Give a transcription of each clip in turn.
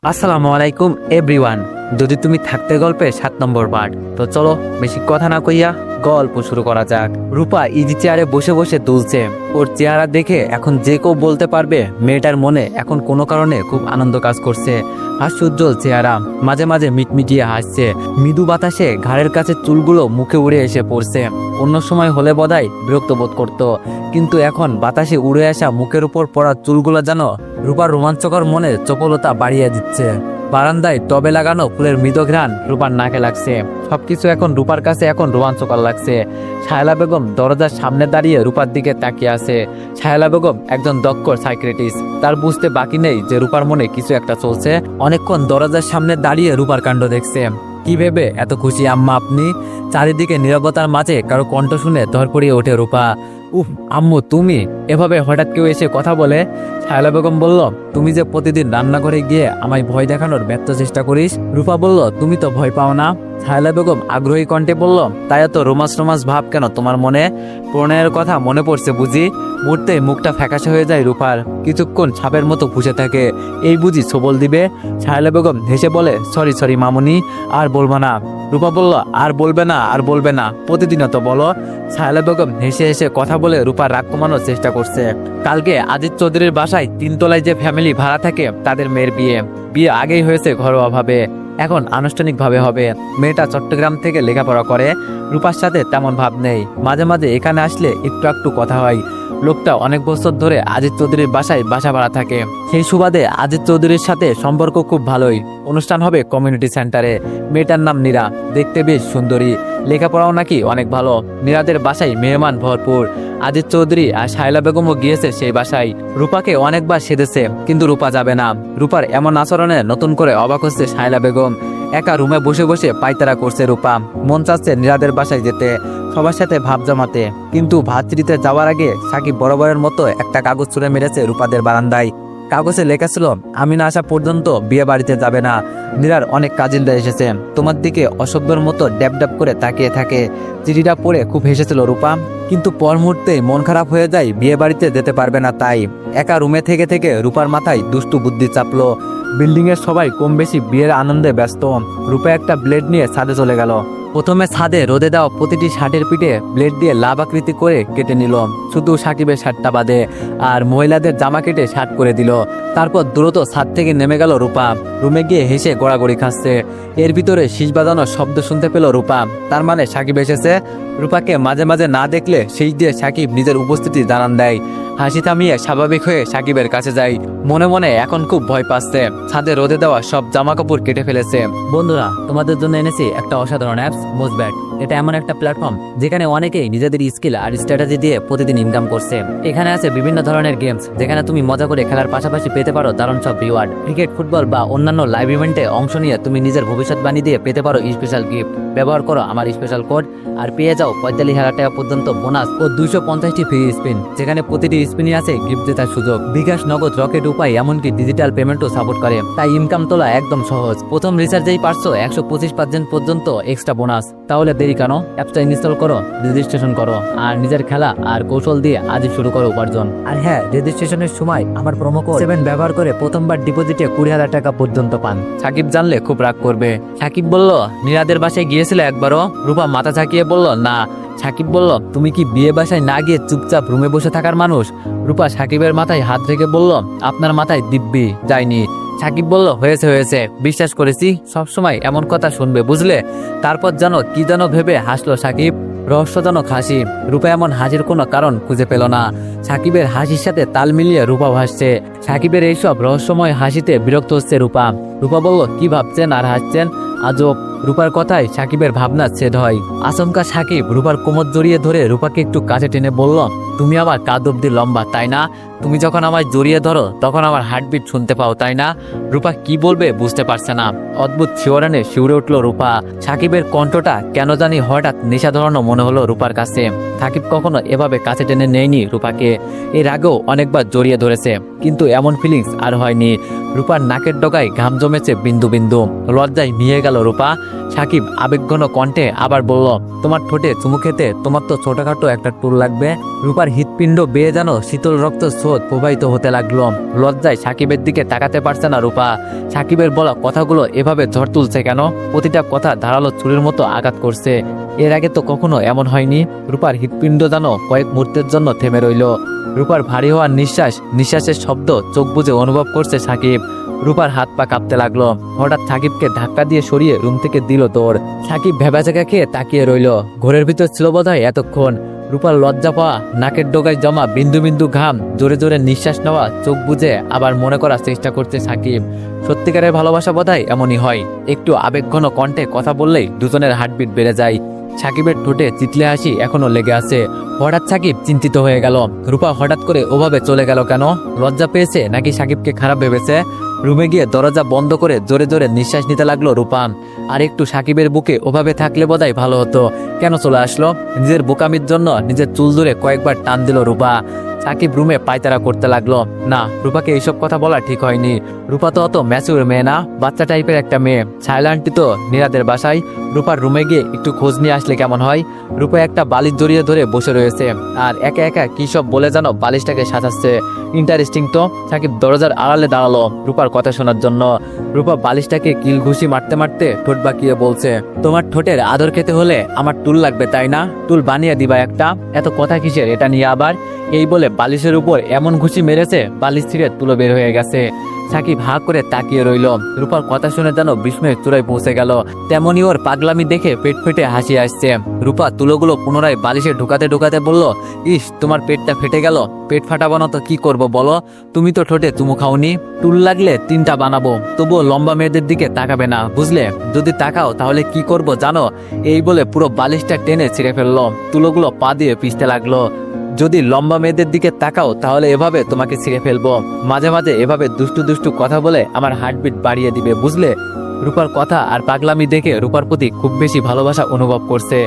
আসসালামু আলাইকুম এভরিওয়ান। যদি তুমি থাকতে গল্পে 7 নম্বর পার্ট। তো চলো বেশি কথা না কইয়া গল্প শুরু করা যাক। রূপা ইজি চেয়ারে বসে বসে দুলছে। ওর চেহারা দেখে এখন যে কেউ বলতে পারবে মেয়েটার মনে এখন কোনো কারণে খুব আনন্দ কাজ করছে। হাস্যোজ্জ্বল চেহারা, মাঝে মাঝে মিটমিটিয়ে হাসছে। মৃদু বাতাসে ঘাড়ের কাছে চুলগুলো মুখে উড়ে এসে পড়ছে। অন্য সময় হলে বোধহয় বিরক্ত বোধ করতো, কিন্তু এখন বাতাসে উড়ে আসা মুখের উপর পড়া চুলগুলো যেন রূপার রোমাঞ্চকর মনে চপলতা বাড়িয়ে দিচ্ছে। বারান্দায় টবে লাগানো ফুলের মৃদ ঘ্রাণ রূপার নাকে লাগছে। সবকিছু এখন রূপার কাছে এখন রোমাঞ্চকর লাগছে। শায়লা বেগম দরজার সামনে দাঁড়িয়ে রূপার দিকে তাকিয়ে আছে। শায়লা বেগম একজন দক্ষ সাইকিয়াট্রিস্ট। তার বুঝতে বাকি নেই যে রূপার মনে কিছু একটা চলছে। অনেকক্ষণ দরজার সামনে দাঁড়িয়ে রূপার কাণ্ড দেখছে। কি ভেবে এত খুশি আম্মা আপনি? চারিদিকে নীরবতার মাঝে কারো কণ্ঠ শুনে ধরপড়িয়ে ওঠে রূপা। উফ আম্মু তুমি! এভাবে হঠাৎ কেউ এসে কথা বলে। শায়লা বেগম বলল, তুমি যে প্রতিদিন রান্নাঘরে গিয়ে আমায় ভয় দেখানোর ব্যর্থ চেষ্টা করিস। রূপা বলল, তুমি তো ভয় পাও না। শায়লা বেগম আগ্রহী কণ্ঠে বলল, তাই এত রোমাস রোমাস ভাব কেন তোমার মনে? প্রণয়ের কথা মনে পড়ছে বুঝি? মুহূর্তেই মুখটা ফ্যাকাশে হয়ে যায় রূপার। কিছুক্ষণ ছাপের মতো ফুসে থাকে। এই বুঝি সবল দিবে? শায়লা বেগম হেসে বলে, সরি সরি মামুনি, আর বলবো না। রূপা বলল, আর বলবে না, আর বলবে না, প্রতিদিনও তো বলো। শায়লা বেগম হেসে হেসে কথা বলে রূপার রাগ কমানোর চেষ্টা করছে। কালকে আজিজ চৌধুরীর বাসায় 3 তলায় যে ফ্যামিলি ভাড়া থাকে তাদের মেয়ের বিয়ে আগেই হয়েছে ঘরোয়াভাবে, এখন আনুষ্ঠানিকভাবে হবে। মেয়েটা চট্টগ্রাম থেকে লেখাপড়া করে। রূপার সাথে তেমন ভাব নেই। মাঝে মাঝে এখানে আসলে একটু একটু কথা হয়। লোকটা অনেক বছর ধরে আজিজ চৌধুরীর বাসায় বাসা ভাড়া থাকে। সেই সুবাদে আজিজ চৌধুরীর সাথে সম্পর্ক খুব ভালোই। অনুষ্ঠান হবে কমিউনিটি সেন্টারে। মেয়েটার নাম নীরা, দেখতে বেশ সুন্দরী, লেখাপড়াও নাকি অনেক ভালো। নীরাদের বাসায় মেহমান ভরপুর। আজিজ চৌধুরী আর শায়লা বেগমও গিয়েছে সেই বাসায়। রূপাকে অনেকবার সেধেছে, কিন্তু রূপা যাবে না। রূপার এমন আচরণে নতুন করে অবাক হচ্ছে শায়লা বেগম। একা রুমে বসে বসে পায়তারা করছে রূপা। মন চাচ্ছে নীরাদের বাসায় যেতে, সবার সাথে ভাব জমাতে। কিন্তু ভাতৃতে যাওয়ার আগে সাকিব বরাবরের মতো একটা কাগজ ছুঁড়ে মেরেছে রূপাদের বারান্দায়। কাগজে লেখা ছিল, আমি না আসা পর্যন্ত বিয়ে বাড়িতে যাবে না। নীরার অনেক কাজিনরা এসেছে, তোমার দিকে অসভ্যের মতো ড্যাব ড্যাব করে তাকিয়ে থাকে। চিঠিটা পড়ে খুব হেসেছিল রূপা, কিন্তু পর মুহূর্তেই মন খারাপ হয়ে যায় বিয়ে বাড়িতে যেতে পারবে না তাই। একা রুমে থেকে থেকে রূপার মাথায় দুষ্টু বুদ্ধি চাপলো। বিল্ডিং এর সবাই কম বেশি বিয়ের আনন্দে ব্যস্ত। রূপা একটা ব্লেড নিয়ে ছাদে চলে গেল। প্রথমে ছাদে রোদে দেওয়া প্রতিটি শার্টের পিঠে ব্লেড দিয়ে লাভ আকৃতি করে কেটে নিল, শুধু সাকিবের শার্টটা বাদে। আর মহিলাদের জামা কেটে শার্ট করে দিল। তারপর দ্রুত ছাদ থেকে নেমে গেল রূপা। রুমে গিয়ে হেসে গড়াগড়ি খাচ্ছে। এর ভিতরে শীষ বাজানোর শব্দ শুনতে পেল রূপা। তার মানে সাকিব এসেছে। রূপাকে মাঝে মাঝে না দেখলে সেই দিয়ে সাকিব নিজের উপস্থিতি জানান দেয়। হাসি থামিয়ে স্বাভাবিক হয়ে সাকিবের কাছে যায়। মনে মনে এখন খুব ভয় পাচ্ছে। ছাদে রোদে দেওয়া সব জামা কাপড় কেটে ফেলেছে। বন্ধুরা, তোমাদের জন্য এনেছি একটা অসাধারণ অ্যাপস, মোজব্যাট। এটা এমন একটা প্ল্যাটফর্ম যেখানে অনেকেই নিজেদের স্কিল আর স্ট্র্যাটেজি দিয়ে প্রতিদিন ইনকাম করছে। এখানে আছে বিভিন্ন ধরনের গেমস, যেখানে তুমি মজা করে খেলার পাশাপাশি পেতে পারো দারুণ সব রিওয়ার্ড। ক্রিকেট, ফুটবল বা অন্যান্য লাইভ ইভেন্টে অংশ নিয়ে তুমি নিজের ভবিষ্যৎবাণী দিয়ে পেতে পারো স্পেশাল গিফট। ব্যবহার করো আমার স্পেশাল কোড আর পেয়ে যাও 45,000 টাকা পর্যন্ত বোনাস ও 250টি ফ্রি স্পিন, যেখানে প্রতিটি স্পিনে আছে গিফট জেতার সুযোগ। বিকাশ, নগদ, রকেট উপায়, এমনকি ডিজিটাল পেমেন্টও সাপোর্ট করে। তাই ইনকাম তোলা একদম সহজ। প্রথম রিচার্জেই পারছো 125% পর্যন্ত এক্সট্রা বোনাস। তাহলে দেরি কেন? অ্যাপটা ইনস্টল করো, রেজিস্ট্রেশন করো আর নিজের খেলা আর কৌশল দিয়ে আজই শুরু করো উপার্জন। আর হ্যাঁ, রেজিস্ট্রেশনের সময় আমার প্রোমো কোড 7 ব্যবহার করে প্রথমবার ডিপোজিটে 20,000 টাকা পর্যন্ত পান। সাকিব জানলে খুব রাগ করবে। সাকিব বলল, নীরাদের বাসায় গিয়েছিল একবারও? রূপা মাথা ঝাঁকিয়ে বলল, না। সাকিব বলল, তুমি কি বিয়ে বাসায় না গিয়ে চুপচাপ রুমে বসে থাকার মানুষ? রূপা সাকিবের মাথায় হাত রেখে বলল, আপনার মাথায় দিব্যি যায়নি। সাকিব বলল, হয়েছে হয়েছে, বিশ্বাস করেছি, সবসময় এমন কথা শুনবে বুঝলে। তারপর কি যেন ভেবে হাসলো সাকিব, রহস্যজনক হাসি। রূপা এমন হাসির কোনো কারণ খুঁজে পেল না। সাকিবের হাসির সাথে তাল মিলিয়ে রূপা ভাসছে। সাকিবের এইসব রহস্যময় হাসিতে বিরক্ত হচ্ছে রূপা। রূপা বলল, কি ভাবছেন আর হাসছেন? আজব। রূপার কথায় সাকিবের ভাবনা ছেদ হয়। আচমকা সাকিব রূপার কোমর জড়িয়ে ধরে রূপাকে একটু কাছে টেনে বলল, তুমি আমার কাঁধ অব্দি লম্বা তাই না? তুমি যখন আমায় জড়িয়ে ধরো তখন আমার হার্টবিট শুনতে পাও তাই না? রূপা কি বলবে বুঝতে পারছে না। অদ্ভুত শিওরানে শিউরে উঠল রূপা। সাকিবের কণ্ঠটা কেন জানি হঠাৎ নেশা ধরানো মনে হলো রূপার কাছে। সাকিব কখনো এভাবে কাছে টেনে নেয়নি রূপাকে। এর আগেও অনেকবার জড়িয়ে ধরেছে, কিন্তু এমন ফিলিংস আর হয়নি। রূপার নাকের ডগায় ঘাম জমেছে বিন্দু বিন্দু। লজ্জায় মিয়ে গেল রূপা। সাকিব আবেগঘন কণ্ঠে আবার বলল, তোমার ঠোঁটে চুমু খেতে তোমার তো ছোটখাটো একটা টুল লাগবে। রূপার হৃৎপিণ্ড বেয়ে যেন শীতল রক্ত স্রোত প্রবাহিত হতে লাগলো। লজ্জায় সাকিবের দিকে তাকাতে পারছে না রূপা। সাকিবের বলা কথাগুলো এভাবে ঝড় তুলছে কেন? প্রতিটা কথা ধারালো ছুরির মতো আঘাত করছে। এর আগে তো কখনো এমন হয়নি। রূপার হৃৎপিণ্ড যেন কয়েক মুহূর্তের জন্য থেমে রইল। রূপার ভারী হওয়ার নিঃশ্বাসের শব্দ চোখ বুজে অনুভব করছে সাকিব। রূপার হাত পা কাঁপতে লাগলো। হঠাৎ সাকিবকে ধাক্কা দিয়ে সরিয়ে রুম থেকে দিল তোর। সাকিব ভেবাচাকা খেয়ে তাকিয়ে রইল। ঘরের ভিতর ছিল বোধহয় এতক্ষণ। রূপার লজ্জা পাওয়া, নাকের ডোগায় জমা বিন্দু বিন্দু ঘাম, জোরে জোরে নিঃশ্বাস নেওয়া, চোখ বুজে আবার মনে করার চেষ্টা করছে সাকিব। সত্যিকারের ভালোবাসা বোধহয় এমনই হয়। একটু আবেগঘন কণ্ঠে কথা বললেই দুজনের হার্টবিট বেড়ে যায়। সাকিবের ঠোঁটে চিতলে হাসি এখনো লেগে আছে। হঠাৎ সাকিব চিন্তিত হয়ে গেল। রূপা হঠাৎ করে ওভাবে চলে গেল কেন? লজ্জা পেয়েছে নাকি সাকিবকে খারাপ ভেবেছে? রুমে গিয়ে দরজা বন্ধ করে জোরে জোরে নিঃশ্বাস নিতে লাগলো রূপা। আর একটু সাকিবের বুকে ওভাবে থাকলে বোধহয় ভালো হতো। কেন চলে আসলো? নিজের বোকামির জন্য নিজের চুল ধরে কয়েকবার টান দিল রূপা। সাকিব রুমে পায়তারা করতে লাগলো। না, রূপাকে এইসব কথা বলা ঠিক হয়নি। রূপা তো অত ম্যাচিউর মেয়ে না, বাচ্চা টাইপের একটা মেয়ে। ছায়লা আন্টি তো নিরাদের বাসায়। রূপার রুমে গিয়ে একটু খোঁজ নিয়ে আসলে কেমন হয়? রূপা একটা বালিশ জড়িয়ে ধরে বসে রয়েছে আর একা একা কি সব বলে যেন বালিশটাকে সাজাচ্ছে। ইন্টারেস্টিং তো। সাকিব দরজার আড়ালে দাঁড়ালো রূপার কথা শোনার জন্য। রূপা বালিশটাকে কিল ঘুষি মারতে মারতে ঠোঁট বাঁকিয়ে বলছে, তোমার ঠোঁটের আদর খেতে হলে আমার টুল লাগবে তাই না? টুল বানিয়ে দিবা একটা। এত কথা কিসের এটা নিয়ে আবার? এই বলে বালিশের উপর এমন ঘুষি মেরেছে বালিশ ছিঁড়ে তুলো বের হয়ে গেছে। সাকিব হা করে তাকিয়ে রইল। রূপার কথা শুনে যেন বিস্ময়ের চূড়ায় পৌঁছে গেল। তেমনি ওর পাগলামি দেখে পেট ফেটে হাসি আসছে। রূপা তুলোগুলো পুনরায় বালিশে ঢুকাতে ঢুকাতে বলল, ইস, তোমার পেটটা ফেটে গেল। পেট ফাটাবো না তো কি করবো বলো? তুমি তো ঠোঁটে চুমু খাওনি। টুল লাগলে 3টা বানাবো, তবুও লম্বা মেয়েদের দিকে তাকাবে না, বুঝলে? যদি তাকাও তাহলে কি করব জানো? এই বলে পুরো বালিশটা টেনে ছিঁড়ে ফেললো। তুলোগুলো পা দিয়ে পিষতে লাগলো। যদি লম্বা মেয়েদের দিকে তাকাও তাহলে এভাবে তোমাকে ছিঁড়ে ফেলবো। মাঝে মাঝে এভাবে দুষ্টু দুষ্টু কথা বলে আমার হার্টবিট বাড়িয়ে দিবে, বুঝলে? রূপার কথা আর পাগলামি দেখে রূপার প্রতি খুব বেশি ভালোবাসা অনুভব করছে।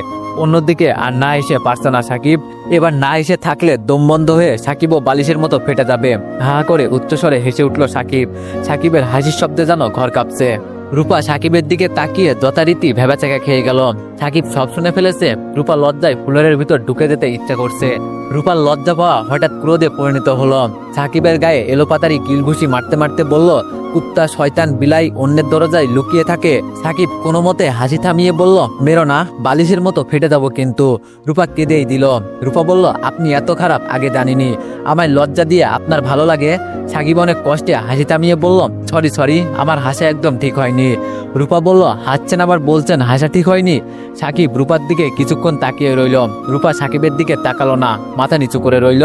অন্যদিকে আর না এসে পারছে না সাকিব। এবার না এসে থাকলে দম বন্ধ হয়ে সাকিবও বালিশের মতো ফেটে যাবে। হা করে উচ্চস্বরে হেসে উঠল সাকিব। সাকিবের হাসির শব্দে যেন ঘর কাঁপছে। রূপা সাকিবের দিকে তাকিয়ে যথারীতি ভেবাচাকা খেয়ে গেল। সাকিব সব শুনে ফেলেছে। রূপা লজ্জায় ফুলের ভিতর ঢুকে যেতে ইচ্ছা করছে। রূপার লজ্জা পাওয়া হঠাৎ ক্রোধে পরিণত হলো। সাকিবের গায়ে এলোপাতারি কিলঘুষি মারতে মারতে বলল, কুত্তা, শয়তান, বিলাই অন্যের দরজায় লুকিয়ে থাকে। সাকিব কোনো মতে হাসি থামিয়ে বলল, মেরো না, বালিশের মতো ফেটে যাব কিন্তু। রূপা কেঁদেই দিল। রূপা বলল, আপনি এত খারাপ আগে জানিনি। আমায় লজ্জা দিয়ে আপনার ভালো লাগে? সাকিব অনেক কষ্টে হাসি থামিয়ে বলল, সরি, আমার হাসা একদম ঠিক হয়নি। রূপা বলল, হাসছেন আবার বলছেন হাসা ঠিক হয়নি? সাকিব রূপার দিকে কিছুক্ষণ তাকিয়ে রইল। রূপা সাকিবের দিকে তাকালো না, মাথা নিচু করে রইল।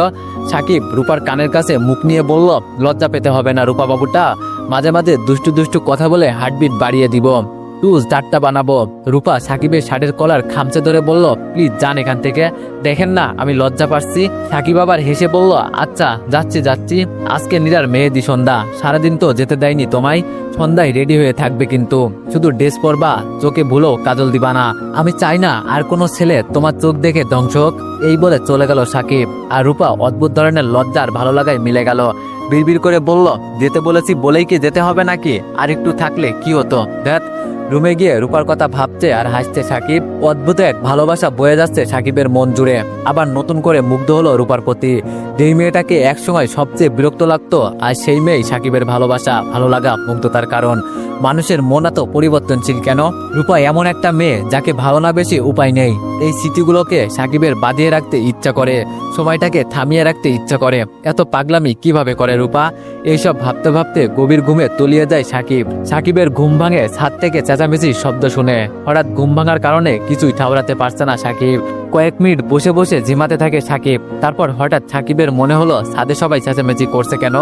সাকিব রূপার কানের কাছে মুখ নিয়ে বলল, লজ্জা পেতে হবে না রূপা বাবুটা। মাঝে মাঝে দুষ্টু দুষ্টু কথা বলে হার্টবিট বাড়িয়ে দিব। টুজ 4টা বানাবো। রূপা সাকিবের শার্টের কলার খামচে ধরে বলল, প্লিজ যান এখান থেকে, দেখেন না আমি লজ্জা পাচ্ছি। সাকিব আবার হেসে বলল, আচ্ছা যাচ্ছি। আজকে নীরার মেহেদি সন্ধ্যা, সারাদিন তো যেতে দেয়নি তোমায়। সন্ধ্যায় রেডি হয়ে থাকবে কিন্তু, শুধু ড্রেস পরবা, চোখে ভুলো কাজল দিবা না। আমি চাই না আর কোনো ছেলে তোমার চোখ দেখে ধ্বংস হোক। এই বলে চলে গেল সাকিব। আর রূপা অদ্ভুত ধরনের লজ্জা আর ভালো লাগায় মিলে গেল। বিড়বিড় করে বলল, যেতে বলেছি বলেই কি যেতে হবে নাকি? আর একটু থাকলে কি হতো? দেখ। রুমে গিয়ে রূপার কথা ভাবছে আর হাসছে সাকিব। অদ্ভুত এক ভালোবাসা বয়ে যাচ্ছে সাকিবের মন জুড়ে। আবার নতুন করে মুগ্ধ হলো রূপার প্রতি। যেই মেয়েটাকে একসময় সবচেয়ে বিরক্ত লাগতো, আর সেই মেয়েই সাকিবের ভালোবাসা, ভালো লাগা, মুগ্ধতার কারণ। মানুষের মন এত পরিবর্তনশীল কেন? রূপা এমন একটা মেয়ে যাকে ভালো না বেশি উপায় নেই। এই স্মৃতিগুলোকে সাকিবের বাঁধিয়ে রাখতে ইচ্ছা করে, সময়টাকে থামিয়ে রাখতে ইচ্ছা করে। এত পাগলামি কিভাবে করে রূপা? এইসব ভাবতে ভাবতে গভীর ঘুমে তলিয়ে যায় সাকিব। সাকিবের ঘুম ভাঙে ছাদ থেকে চেঁচামেচির শব্দ শুনে। হঠাৎ ঘুম ভাঙার কারণে কিছুই ঠাউরাতে পারছে না সাকিব। কয়েক মিনিট বসে বসে ঝিমাতে থাকে সাকিব। তারপর হঠাৎ সাকিবের মনে হলো ছাদে সবাই চেঁচামেচি করছে কেন।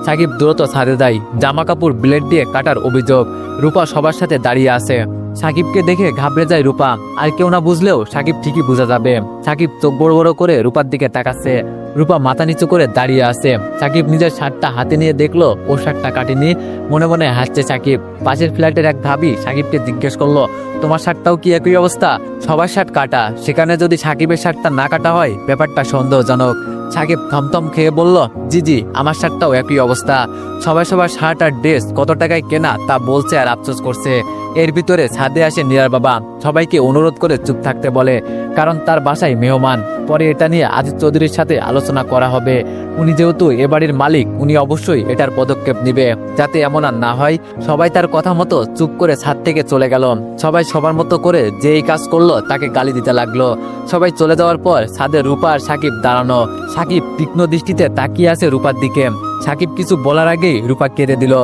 সাকিব দ্রুত ছাদে যায়। জামা কাপড় ব্লেড দিয়ে কাটার অভিযোগ। রূপা সবার সাথে দাঁড়িয়ে আছে। সাকিবকে দেখে ঘাবড়ে যায় রূপা। আর কেউ না বুঝলেও সাকিব ঠিকই বোঝা যাবে। সাকিব চোখ বড় বড় করে রূপার দিকে তাকাচ্ছে। রূপা মাথা নিচু করে দাঁড়িয়ে আছে। সাকিব নিজের শার্টটা হাতে নিয়ে দেখলো ও শার্টটা কাটেনি। মনে মনে হাসছে সাকিব। পাশের ফ্ল্যাটের এক ভাবি সাকিবকে জিজ্ঞেস করলো, তোমার শার্টটাও কি একই অবস্থা? সবার শার্ট কাটা, সেখানে যদি সাকিবের শার্টটা না কাটা হয় ব্যাপারটা সন্দেহজনক। সাকিব থমথম খেয়ে বলল, জি, আমার শার্টটাও একই অবস্থা। সবাই সবার শার্ট আর ড্রেস কত টাকায় কেনা তা বলছে আর আফসোস করছে। এর ভিতরে ছাদে আসে নীরার বাবা। সবাইকে অনুরোধ করে চুপ থাকতে বলে, কারণ তার বাসায় মেহমান। পরে এটা নিয়ে আজিজ চৌধুরীর সাথে আলোচনা করা হবে। উনি যেহেতু এ বাড়ির মালিক, উনি অবশ্যই এটার পদক্ষেপ নিবে, যাতে এমন আর না হয়। সবাই তার কথা মতো চুপ করে ছাদ থেকে চলে গেল। সবাই সবার মতো করে যে এই কাজ করলো তাকে গালি দিতে লাগলো। সবাই চলে যাওয়ার পর ছাদে রূপা আর সাকিব দাঁড়ানো। সাকিব তীক্ষ্ণ দৃষ্টিতে তাকিয়ে আছে রূপার দিকে। সাকিব কিছু বলার আগেই রূপা কেঁদে দিল।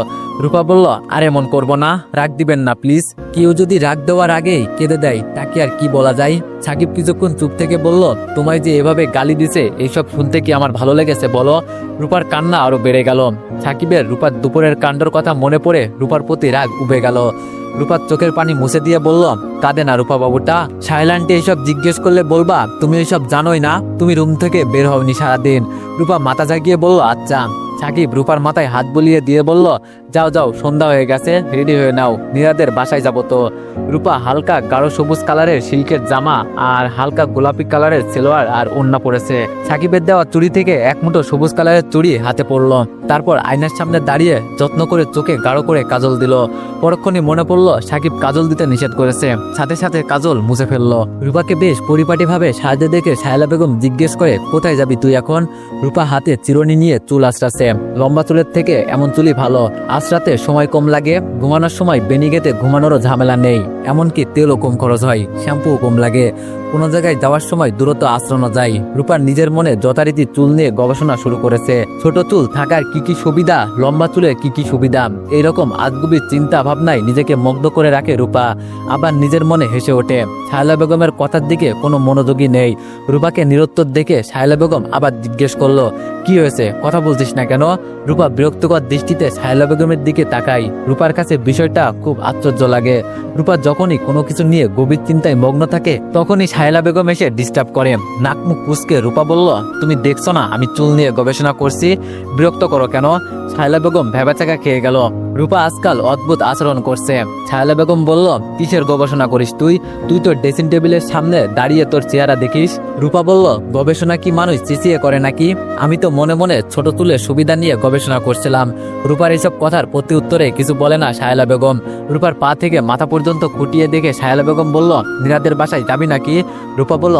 রূপা বলল, আর এমন করবো না, রাগ দিবেন না প্লিজ। কেউ যদি রাগ দেওয়ার আগেই কেঁদে দেয় তাকে আর কি বলা যায়। সাকিব কিছুক্ষণ চুপ থেকে বলল, তোমায় যে এভাবে গালি দিছে এইসব শুনতে কি আমার ভালো লেগেছে বলো? রূপার কান্না আরো বেড়ে গেল। সাকিবের রূপার দুপুরের কাণ্ডর কথা মনে পড়ে রূপার প্রতি রাগ উবে গেল। রূপার চোখের পানি মুছে দিয়ে বলল, কাঁদে না রূপা বাবুটা। সাইলান্টে এইসব জিজ্ঞেস করলে বলবা তুমি এইসব জানোই না, তুমি রুম থেকে বের হওনি সারাদিন। রূপা মাথা জাগিয়ে বলল, আচ্ছা। সাকিব রূপার মাথায় হাত বুলিয়ে দিয়ে বলল, যাও যাও, সন্ধ্যা হয়ে গেছে, রেডি হয়ে নাও, নীরাদের বাসায় যাবো তো। রূপা হালকা গাঢ় সবুজ কালারের সিল্কের জামা আর হালকা গোলাপি কালারের সেলোয়ার আর ওড়না পরেছে। সাকিবের দেওয়া চুড়ি থেকে এক মুঠো সবুজ কালারের চুড়ি হাতে পড়লো। তারপর আয়নার সামনে দাঁড়িয়ে যত্ন করে চোখে গাঢ় করে কাজল দিল। পরক্ষণে মনে পড়লো সাকিব কাজল দিতে নিষেধ করেছে, সাথে সাথে কাজল মুছে ফেললো। রূপাকে বেশ পরিপাটিভাবে সাজতে দেখে সায়লা বেগম জিজ্ঞেস করে, কোথায় যাবি তুই এখন? রূপা হাতে চিরুনি নিয়ে চুল আঁচড়াচ্ছে। লম্বা চুলের থেকে এমন চুলই ভালো, আঁচড়াতে সময় কম লাগে, ঘুমানোর সময় বেনিগেতে ঘুমানোরও ঝামেলা নেই, এমনকি তেলও কম খরচ হয়, শ্যাম্পুও কম লাগে। কোনো জায়গায় যাওয়ার সময় দূরত্ব আশ্রয় যায়। রূপার নিজের মনে যথারীতি চুল নিয়ে গবেষণা শুরু করেছে। ছোট চুল থাকার কি কি সুবিধা, লম্বা চুলের কি কি সুবিধা, এইরকম আজগুবি চিন্তা ভাবনায় নিজেকে মুগ্ধ করে রাখে রূপা। আবার নিজের মনে হেসে ওঠে। সায়লা বেগমের কথার দিকে কোনো মনোযোগী নেই। রূপাকে নিরুত্তর দেখে সায়লা বেগম আবার জিজ্ঞেস করলো, কি হয়েছে, কথা বলছিস না কেন? রূপা বিরক্তকর দৃষ্টিতে সায়লা বেগমের দিকে তাকাই। রূপার কাছে বিষয়টা খুব আশ্চর্য লাগে। রূপা যখনই কোনো কিছু নিয়ে গভীর চিন্তায় মগ্ন থাকে তখনই সায়লা বেগম এসে ডিস্টার্ব করে। নাক মুখ কুঁচকে রূপা বলল, তুমি দেখছো না আমি চুল নিয়ে গবেষণা করছি, বিরক্ত করো কেন? সায়লা বেগম ভেবাচাকা খেয়ে গেল। রূপা আজকাল অদ্ভুত আচরণ করছে। সায়লা বেগম বলল, কিসের গবেষণা করিস তুই? তুই তো ড্রেসিং টেবিলের সামনে দাঁড়িয়ে তোর চেহারা দেখিস। রূপা বলল, গবেষণা কি মানুষ চেঁচিয়ে করে নাকি? আমি তো মনে মনে ছোট চুলের সুবিধা নিয়ে গবেষণা করছিলাম। রূপার এসব কথার প্রতি উত্তরে কিছু বলে না সায়লা বেগম। রূপার পা থেকে মাথা পর্যন্ত খুঁটিয়ে দেখে সায়লা বেগম বলল, নীরাদের বাসায় যাবি নাকি? রূপা বলল,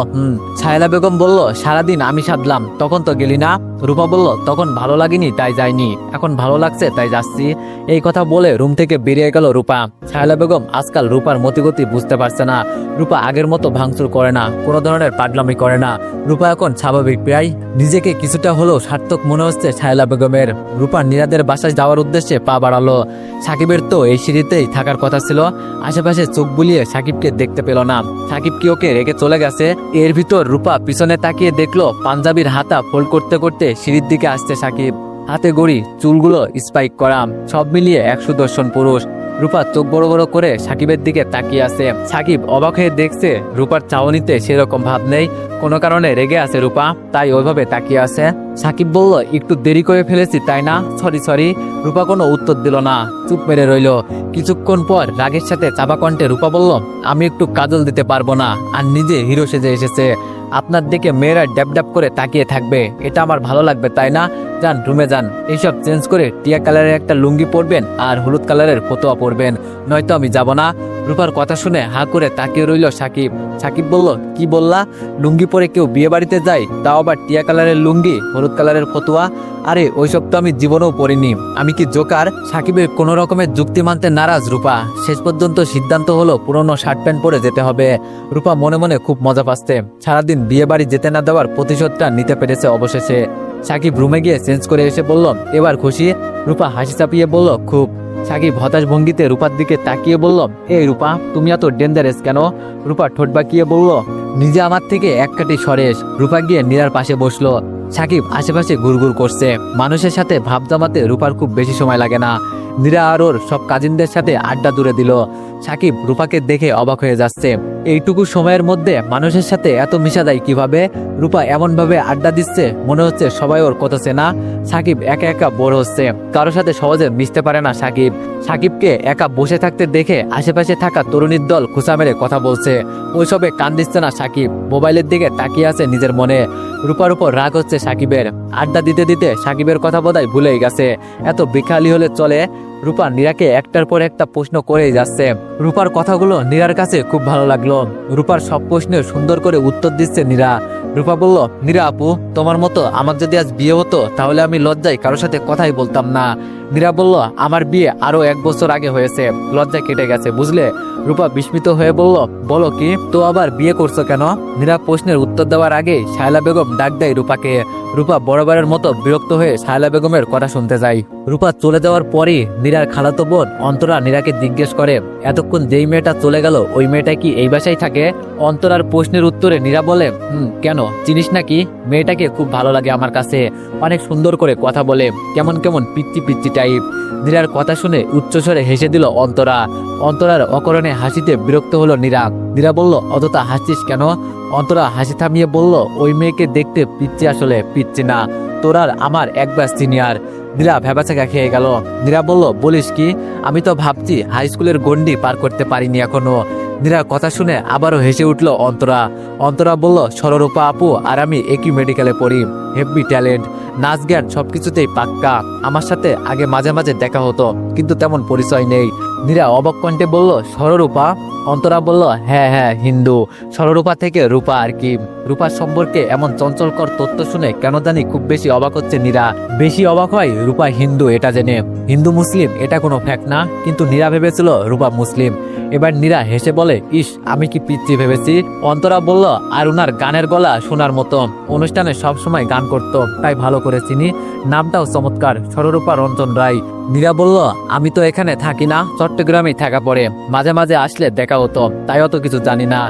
সায়লা বেগম বলল, সারাদিন আমি সাধলাম, তখন তো গেলি না। রূপা বলল, তখন ভালো লাগেনি তাই যাইনি, এখন ভালো লাগছে তাই যাচ্ছি। এই কথা বলে রুম থেকে বেরিয়ে গেল রূপা। সায়লা বেগম আজকাল রূপার মতিগতি বুঝতে পারছে না। রূপা আগের মতো ভাঙচুর করে না, কোনো ধরনের পাগলামি করে না। রূপা এখন স্বাভাবিক, প্রায় নিজেকে কিছুটা হলেও সার্থক মনে হচ্ছে সায়লা বেগমের। রূপা নীরাদের বাসায় যাওয়ার উদ্দেশ্যে পা বাড়ালো। সাকিবের তো এই সিঁড়িতেই থাকার কথা ছিল। আশেপাশে চোখ বুলিয়ে সাকিবকে দেখতে পেল না। সাকিব কি ওকে রেখে চলে গেছে? এর ভিতর রূপা পিছনে তাকিয়ে দেখলো পাঞ্জাবির হাতা ফোল্ড করতে করতে সিঁড়ির দিকে আসছে সাকিব। হাতে গড়ি, চুলগুলো স্পাইক করা, সব মিলিয়ে এক সুদর্শন পুরুষ। রূপা চোখ বড় বড় করে সাকিবের দিকে তাকিয়ে আছে। সাকিব অবাক হয়ে দেখছে রূপার চাউনিতে সেরকম ভাব নেই, কোনো কারণে রেগে আছে রূপা, তাই ওইভাবে তাকিয়ে আছে। সাকিব বলল, একটু দেরি করে ফেলেছি তাই না? সরি। রূপা কোনো উত্তর দিল না, চুপ মেরে রইল। কিছুক্ষণ পর রাগের সাথে চাপা কণ্ঠে রূপা বলল, আমি একটু কাজল দিতে পারবো না, আর নিজে হিরো সেজে এসেছে। আপনার দিকে মেয়েরা ড্যাব ড্যাব করে তাকিয়ে থাকবে, এটা আমার ভালো লাগবে তাই না? যান রুমে যান, এইসব চেঞ্জ করে টিয়া কালারের একটা লুঙ্গি পরবেন আর হলুদ কালারের ফতোয়া পরবেন, নয়তো আমি যাব না। রূপার কথা শুনে হা করে তাকিয়ে রইল সাকিব। সাকিব বলল, কি বললা? লুঙ্গি পরে কেউ বিয়ে বাড়িতে যায়, তাও আবার টিয়া কালারের লুঙ্গি, হলুদ কালারের ফতোয়া? আরে ওইসব তো আমি জীবনেও পড়িনি, আমি কি জোকার? সাকিবের কোনো রকমের যুক্তি মানতে নারাজ রূপা। শেষ পর্যন্ত সিদ্ধান্ত হলো পুরনো শার্ট প্যান্ট পরে যেতে হবে। রূপা মনে মনে খুব মজা পাচ্ছে, সারাদিন বিয়ে বাড়ি যেতে না দেওয়ার প্রতিশোধটা নিতে পেরেছে অবশেষে। সাকিব রুমে গিয়ে চেঞ্জ করে এসে বলল, এবার খুশি? রূপা হাসি চাপিয়ে বলল, খুব। সাকিব হতাশ ভঙ্গিতে রূপার দিকে তাকিয়ে বলল, এই রূপা, তুমি এত ডেঞ্জারাস কেন? রূপা ঠোঁট বাঁকিয়ে বলল, নিজে আমার থেকে এক কাটি সরেস। রূপা গিয়ে নীরার পাশে বসলো। সাকিব আশেপাশে ঘুরঘুর করছে। মানুষের সাথে ভাব জমাতে রূপার খুব বেশি সময় লাগে না। নীরা আর ওর সব কাজিনদের সাথে আড্ডা দূরে দিল। সাকিব রূপাকে দেখে অবাক হয়ে যাচ্ছে। এইটুকু সময়ের মধ্যে মানুষের সাথে এত মিশা যায় কিভাবে? রূপা এমন ভাবে আড্ডা দিচ্ছে মনে হচ্ছে সবাই ওর কথা চেনা। সাকিব একা একা বোর হচ্ছে, কারোর সাথে সহজে মিশতে পারে না সাকিব। সাকিবকে একা বসে থাকতে দেখে আশেপাশে থাকা তরুণীর দল খোঁচা মেরে কথা বলছে। ওইসবে কান দিচ্ছে না সাকিব, মোবাইলের দিকে তাকিয়ে আছে নিজের মনে। রূপার উপর রাগ হচ্ছে সাকিবের। আড্ডা দিতে দিতে সাকিবের কথা বোধহয় ভুলেই গেছে। এত বিখালি হলে চলে? রূপা নীরাকে একটার পর একটা প্রশ্ন করেই যাচ্ছে। রূপার কথাগুলো নীরার কাছে খুব ভালো লাগলো। রূপার সব প্রশ্নের সুন্দর করে উত্তর দিচ্ছে নীরা। রূপা বলল, নীরা আপু, তোমার মতো আমার যদি আজ বিয়ে হতো তাহলে আমি লজ্জায় কারোর সাথে কথাই বলতাম না। নীরা বলল, আমার বিয়ে আরো 1 বছর আগে হয়েছে, লজ্জায় কেটে গেছে বুঝলে। রূপা বিস্মিত হয়ে বলল, বলো কি, তো আবার বিয়ে করছো কেন? নীরা প্রশ্নের উত্তর দেওয়ার আগে শায়লা বেগম ডাক দেয় রূপাকে। রূপা বরাবরের মতো বিরক্ত হয়ে শায়লা বেগমের কথা শুনতে যায়। রূপা চলে যাওয়ার পরই নীরার খালাতো বোন অন্তরা নীরাকে জিজ্ঞেস করে, এতক্ষণ যেই মেয়েটা চলে গেল ওই মেয়েটা কি এই বাসায় থাকে? অন্তরার প্রশ্নের উত্তরে নীরা বলে, কেন, চিনিস নাকি? মেয়েটাকে খুব ভালো লাগে আমার কাছে, অনেক সুন্দর করে কথা বলে, কেমন কেমন পিচ্চি পিচ্চি টাইপ। নীরার কথা শুনে উচ্চস্বরে হেসে দিল অন্তরা। অন্তরার অকারণে হাসিতে বিরক্ত হলো নীরা। নীরা বলল, অতটা হাসছিস কেন? অন্তরা হাসি থামিয়ে বলল, ওই মেয়েকে দেখতে পিচ্চি, আসলে পিচ্চি না, তোরার আমার একবার সিনিয়র। নীরা ভ্যাবাচাকা খেয়ে গেল। নীরা বলল, বলিস কি? আমি তো ভাবছি হাই স্কুলের গন্ডি পার করতে পারিনি এখনো। নীরার কথা শুনে আবারও হেসে উঠল অন্তরা। অন্তরা বলল, সররূপা আপু আর আমি একই মেডিকেলে পড়ি, হেভি ট্যালেন্ট, নাচ জ্ঞান সবকিছুতেই পাক্কা। আমার সাথে আগে মাঝে মাঝে দেখা হতো, কিন্তু তেমন পরিচয় নেই। নীরা অবাক কণ্ঠে বলল, সররূপা? অন্তরা বলল, হ্যাঁ হ্যাঁ, হিন্দু, সররূপা থেকে রূপা আর কি। রূপার সম্পর্কে এমন চঞ্চলকর তথ্য শুনে কেন জানি খুব বেশি অবাক হচ্ছে নীরা। বেশি অবাক হয় রূপা হিন্দু এটা জেনে। হিন্দু মুসলিম এটা কোনো ফ্যাক্ট না, কিন্তু নীরা ভেবেছিল রূপা মুসলিম। এবার নীরা হেসে বলে, ইস, আমি কি পিচ্চি ভেবেছি। অন্তরা বলল, আর উনার গানের গলা শোনার মতো, অনুষ্ঠানে সবসময় গান করতো, তাই ভালো করে চিনি, নামটাও চমৎকার, সররূপা রঞ্জন রায়। নীরা বলল, আমি তো এখানে থাকি না, চট্টগ্রামেই থাকা পড়ে, মাঝে মাঝে আসলে দেখা হতো, তাই অত কিছু জানি না।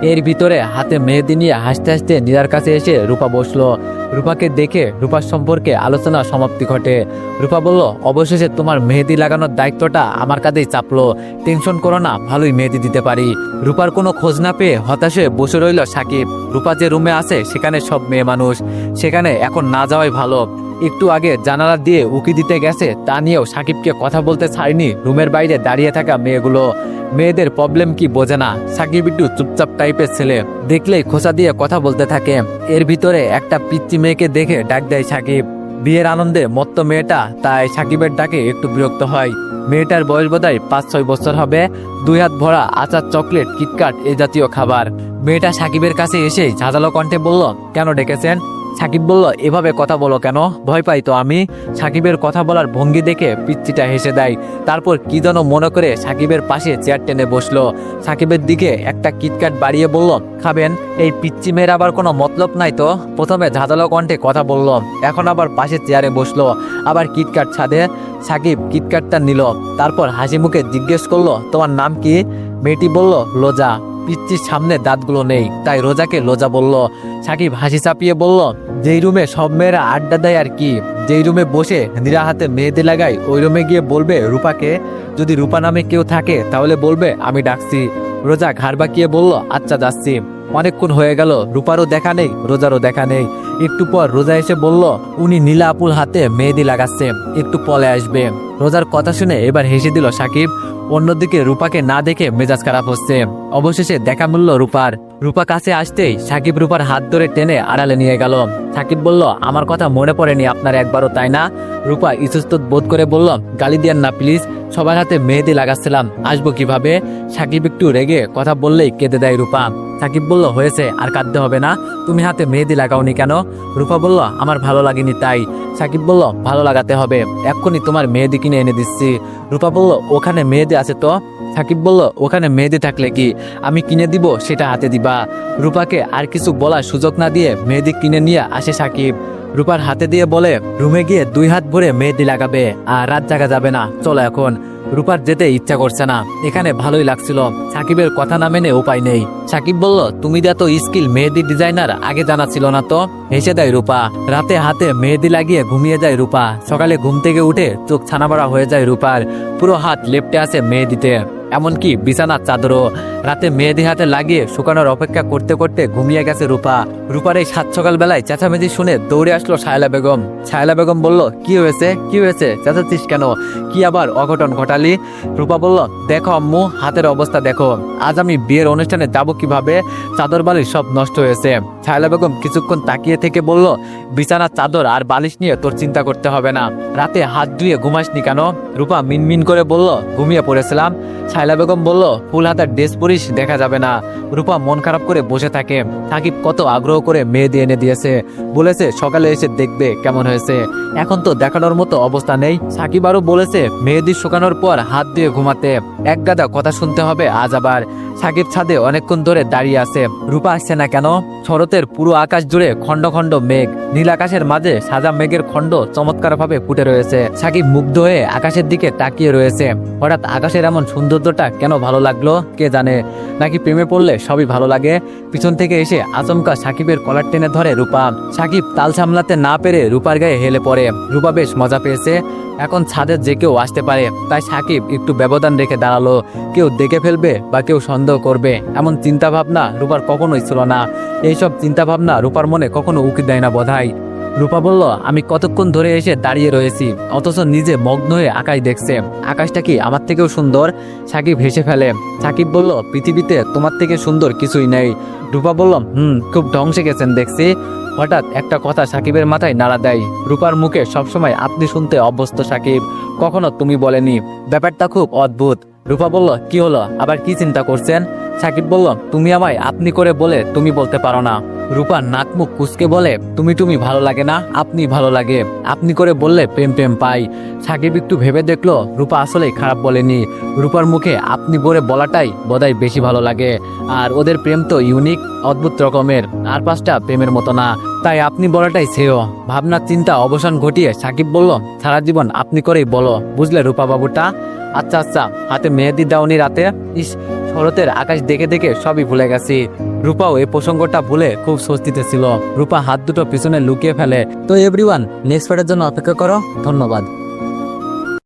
এর ভিতরে হাতে মেহেদি নিয়ে হাসতে হাসতে নীরার কাছে এসে রূপা বসলো। রূপাকে দেখে রূপার সম্পর্কে আলোচনা সমাপ্তি ঘটে। রূপা বলল, অবশেষে তোমার মেহেদি লাগানোর দায়িত্বটা আমার কাঁধেই চাপলো, টেনশন করো না, ভালোই মেহেদি দিতে পারি। রূপার কোনো খোঁজ না পেয়ে হতাশে বসে রইল সাকিব। রূপা যে রুমে আছে সেখানে সব মেয়ে মানুষ, সেখানে এখন না যাওয়াই ভালো। একটু আগে জানালা দিয়ে উকি দিতে গেছে, তা নিয়েও সাকিবকে কথা বলতে ছাড়েনি রুমের বাইরে দাঁড়িয়ে থাকা মেয়েগুলো। মেয়েদের প্রবলেম কি বোঝে না। সাকিব একটু চুপচাপ টাইপের ছেলে, দেখলেই খোঁচা দিয়ে কথা বলতে থাকে। এর ভিতরে একটা পিচ্চি মেয়েকে দেখে ডাক দেয় সাকিব। বিয়ের আনন্দে মত্ত মেয়েটা, তাই সাকিবের ডাকে একটু বিরক্ত হয়। মেয়েটার বয়স বোধহয় 5-6 বছর হবে। 2 হাত ভরা আচার, চকলেট, কিটকাট এ জাতীয় খাবার। মেয়েটা সাকিবের কাছে এসে ঝাঁঝালো কণ্ঠে বলল, কেন ডেকেছেন? সাকিব বলল, এভাবে কথা বলো কেন? ভয় পাই তো আমি। সাকিবের কথা বলার ভঙ্গি দেখে পিচ্চিটা হেসে দেয়। তারপর কি যেন মনে করে সাকিবের পাশে চেয়ার টেনে বসলো। সাকিবের দিকে একটা কিটকাট বাড়িয়ে বলল, খাবেন? এই পিচ্চি মেয়ের আবার কোনো মতলব নাই তো। প্রথমে ঝাঁঝালো কণ্ঠে কথা বলল, এখন আবার পাশে চেয়ারে বসলো, আবার কিটকাট ছাদে। সাকিব কিটকাটটা নিল, তারপর হাসি মুখে জিজ্ঞেস করলো, তোমার নাম কি? মেয়েটি বলল, লোজা। পিচ্চির সামনে দাঁতগুলো নেই, তাই রোজাকে লোজা বলল। সাকিব হাসি চাপিয়ে বলল, যেই রুমে সব মেয়েরা আড্ডা দেয় আর কি, যেই রুমে বসে নীরা হাতে মেহেদি লাগায়, ওই রুমে গিয়ে বলবে রূপাকে। যদি রূপা নামে কেউ থাকে তাহলে বলবে আমি ডাকছি। রোজা ঘাড় বাঁকিয়ে বলল, আচ্ছা যাচ্ছি। অনেকক্ষণ হয়ে গেল, রূপারও দেখা নেই, রোজারও দেখা নেই। একটু পর রোজা এসে বলল, উনি নীলা আপুর হাতে মেহেদি লাগাচ্ছে, একটু পরে আসবে। রোজার কথা শুনে এবার হেসে দিল সাকিব। অন্যদিকে রূপাকে না দেখে মেজাজ খারাপ হচ্ছে। অবশেষে দেখা মিলল রূপার। রূপা কাছে আসতেই সাকিব রূপার হাত ধরে টেনে আড়ালে নিয়ে গেল। সাকিব বলল, আমার কথা মনে পড়েনি আপনার একবারও, তাই না? রূপা ইতস্তত বোধ করে বলল, গালি দিয়েন না প্লিজ, সবার হাতে মেহেদি লাগাচ্ছিলাম, আসবো কিভাবে? সাকিব একটু রেগে কথা বললেই কেঁদে দেয় রূপা। সাকিব বলল, হয়েছে, আর কাঁদতে হবে না, তুমি হাতে মেহেদি লাগাওনি কেন? রূপা বলল, আমার ভালো লাগেনি তাই। সাকিব বলল, ভালো লাগাতে হবে, এক্ষুনি তোমার মেহেদি কিনে এনে দিচ্ছি। রূপা বলল, ওখানে মেহেদি আছে তো? সাকিব বলল, ওখানে মেহেদি থাকলে কি আমি কিনে দিব, সেটা হাতে দিবা? রূপাকে আর কিছু বলার সুযোগ না দিয়ে মেহেদি কিনে নিয়ে আসে সাকিব। রূপার হাতে দিয়ে বলে, রুমে গিয়ে 2 হাত ভরে মেহেদি লাগাবে, আর রাত জাগা যাবে না, চলো এখন। রূপার যেতে ইচ্ছা করছে না, এখানে ভালোই লাগছিল। সাকিবের কথা না মেনে উপায় নেই। সাকিব বলল, তুমি যে এত স্কিল মেহেদি ডিজাইনার আগে জানা ছিল না তো? হেসে দেয় রূপা। রাতে হাতে মেহেদি লাগিয়ে ঘুমিয়ে যায় রূপা। সকালে ঘুম থেকে উঠে চোখ ছানাবড়া হয়ে যায় রূপার। পুরো হাত লেপ্টে আছে মেহেদিতে, এমনকি বিছানার চাদরও। রাতে মেহেদি হাতে লাগিয়ে শুকানোর অপেক্ষা করতে করতে ঘুমিয়ে গেছে রূপা। রূপার এই 7 সকাল বেলায় চেঁচামেচি শুনে দৌড়ে আসলো শায়লা বেগম। শায়লা বেগম বলল, কি হয়েছে, কি হয়েছে, চেঁচাচ্ছিস কেন? কি আবার অঘটন ঘটালি? রূপা বলল, দেখো আম্মু, হাতের অবস্থা দেখো, আজ আমি বিয়ের অনুষ্ঠানে যাব কিভাবে? চাদর বালিশ সব নষ্ট হয়েছে। শায়লা বেগম কিছুক্ষণ তাকিয়ে থেকে বলল, বিছানার চাদর আর বালিশ নিয়ে তোর চিন্তা করতে হবে না। রাতে হাত ধুয়ে ঘুমাসনি কেন? রূপা মিনমিন করে বলল, ঘুমিয়ে পড়েছিলাম। শায়লা বেগম বলল, ফুল হাতার ড্রেস পরিস, দেখা যাবে না। রূপা মন খারাপ করে বসে থাকে। সাকিব কত আগ্রহ করে মেহেদি এনে দিয়েছে, বলেছে সকালে এসে দেখবে কেমন হয়েছে। এখন তো দেখানোর মতো অবস্থা নেই। সাকিব আরো বলেছে মেহেদি শুকানোর পর হাত দিয়ে ঘুমাতে। এক গাদা কথা শুনতে হবে আজ আবার। সাকিব ছাদে অনেকক্ষণ ধরে দাঁড়িয়ে আছে। রূপা আসছে না কেন? শরতের পুরো আকাশ জুড়ে খণ্ড খণ্ড মেঘ, নীল আকাশের মাঝে সাদা মেঘের খণ্ড চমৎকার ভাবে ফুটে রয়েছে। সাকিব মুগ্ধ হয়ে আকাশের দিকে তাকিয়ে রয়েছে। হঠাৎ আকাশের এমন সৌন্দর্যটা কেন ভালো লাগলো কে জানে। নাকি প্রেমে পড়লে সবই ভালো লাগে। পিছন থেকে এসে আচমকা সাকিবের কলার টেনে ধরে রূপা। সাকিব তাল সামলাতে না পেরে রূপার গায়ে হেলে পড়ে। রূপা বেশ মজা পেয়েছে। এখন ছাদে যে কেউ আসতে পারে, তাই সাকিব একটু ব্যবধান রেখে দাঁড়ালো। কেউ দেখে ফেলবে বা কেউ সন্দেহ করবে, এমন চিন্তা ভাবনা রূপার কখনোই ছিল না। এইসব চিন্তা ভাবনা রূপার মনে কখনো উকি দেয় না বোধহয়। রূপা বলল, আমি কতক্ষণ ধরে এসে দাঁড়িয়ে রয়েছি, অথচ নিজে মগ্ন হয়ে আকাশ দেখছে। আকাশটা কি আমার থেকেও সুন্দর? সাকিব হেসে ফেলে। সাকিব বলল, পৃথিবীতে তোমার থেকে সুন্দর কিছুই নেই। রূপা বলল, খুব ধ্বংসে গেছেন দেখছি। হঠাৎ একটা কথা সাকিবের মাথায় নাড়া দেয়। রূপার মুখে সবসময় আপনি শুনতে অভ্যস্ত সাকিব, কখনো তুমি বলেনি। ব্যাপারটা খুব অদ্ভুত। রূপা বলল, কি হলো, আবার কি চিন্তা করছেন? সাকিব বলল, তুমি আমায় আপনি করে বলে তুমি বলতে পারো না। রূপা নাক মুখ কুচকে বলে, তুমি ভালো লাগে না, আপনি ভালো লাগে। আপনি করে বললে প্রেম প্রেম পাই। সাকিব একটু ভেবে দেখলো রূপা আসলেই খারাপ বলেনি। রূপার মুখে আপনি বলে বলাটাই বোধহয় বেশি ভালো লাগে। আর ওদের প্রেম তো ইউনিক, অদ্ভুত রকমের, আর পাঁচটা প্রেমের মতো না। তাই আপনি বলাটাই শ্রেয়। ভাবনার চিন্তা অবসান ঘটিয়ে সাকিব বলল, সারা জীবন আপনি করেই বলো, বুঝলে রূপা বাবুটা? আচ্ছা আচ্ছা, হাতে মেহেদি দাওনি রাতে? ইস, শরতের আকাশ দেখে দেখে সবই ভুলে গেছি। রূপাও এই প্রসঙ্গটা ভুলে খুব স্বস্তিতে ছিল। রূপা হাত দুটো পিছনে লুকিয়ে ফেলে। তো এভরিওয়ান, নেক্সট পার্টের জন্য অপেক্ষা করো। ধন্যবাদ।